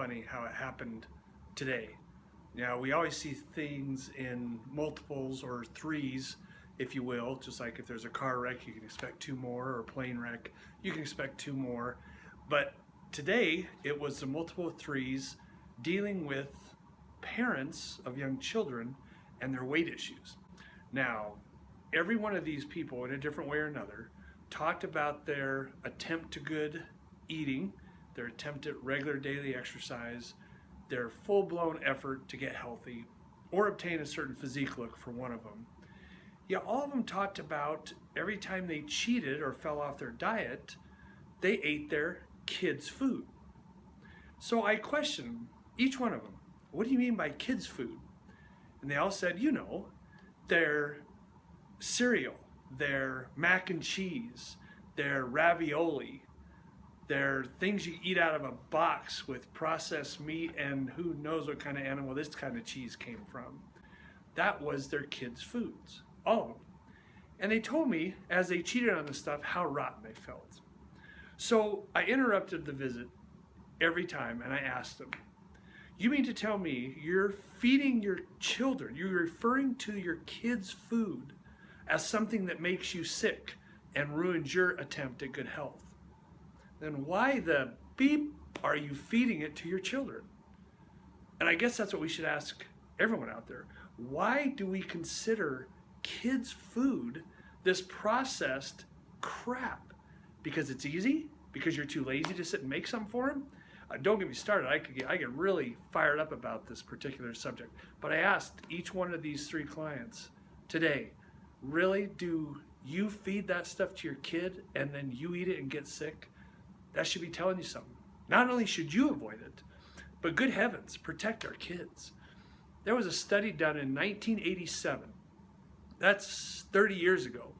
funny how it happened today. Now, we always see things in multiples or threes, if you will, just like if there's a car wreck, you can expect two more, or a plane wreck, you can expect two more. But today, it was a multiple of threes dealing with parents of young children and their weight issues. Now, every one of these people, in a different way or another, talked about their attempt to good eating, their attempt at regular daily exercise, their full-blown effort to get healthy or obtain a certain physique look for one of them. Yeah, all of them talked about every time they cheated or fell off their diet, they ate their kids' food. So I questioned each one of them, what do you mean by kids' food? And they all said, their cereal, their mac and cheese, their ravioli, their things you eat out of a box with processed meat and who knows what kind of animal this kind of cheese came from. That was their kids' foods, all of them. And they told me, as they cheated on this stuff, how rotten they felt. So I interrupted the visit every time and I asked them, you mean to tell me you're feeding your children, you're referring to your kids' food as something that makes you sick and ruins your attempt at good health? Then why the beep are you feeding it to your children? And I guess that's what we should ask everyone out there. Why do we consider kids' food this processed crap? Because it's easy? Because you're too lazy to sit and make something for them? Don't get me started. I get really fired up about this particular subject. But I asked each one of these 3 clients today, really, do you feed that stuff to your kid and then you eat it and get sick? That should be telling you something. Not only should you avoid it, but good heavens, protect our kids. There was a study done in 1987. That's 30 years ago.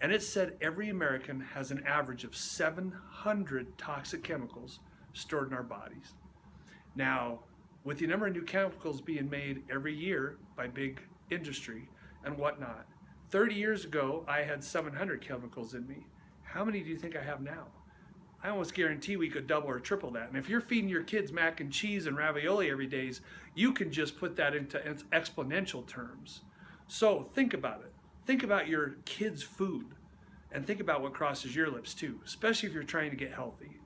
And it said every American has an average of 700 toxic chemicals stored in our bodies. Now, with the number of new chemicals being made every year by big industry and whatnot, 30 years ago, I had 700 chemicals in me. How many do you think I have now? I almost guarantee we could double or triple that. And if you're feeding your kids mac and cheese and ravioli every day, you can just put that into exponential terms. So think about it. Think about your kids' food and think about what crosses your lips too, especially if you're trying to get healthy.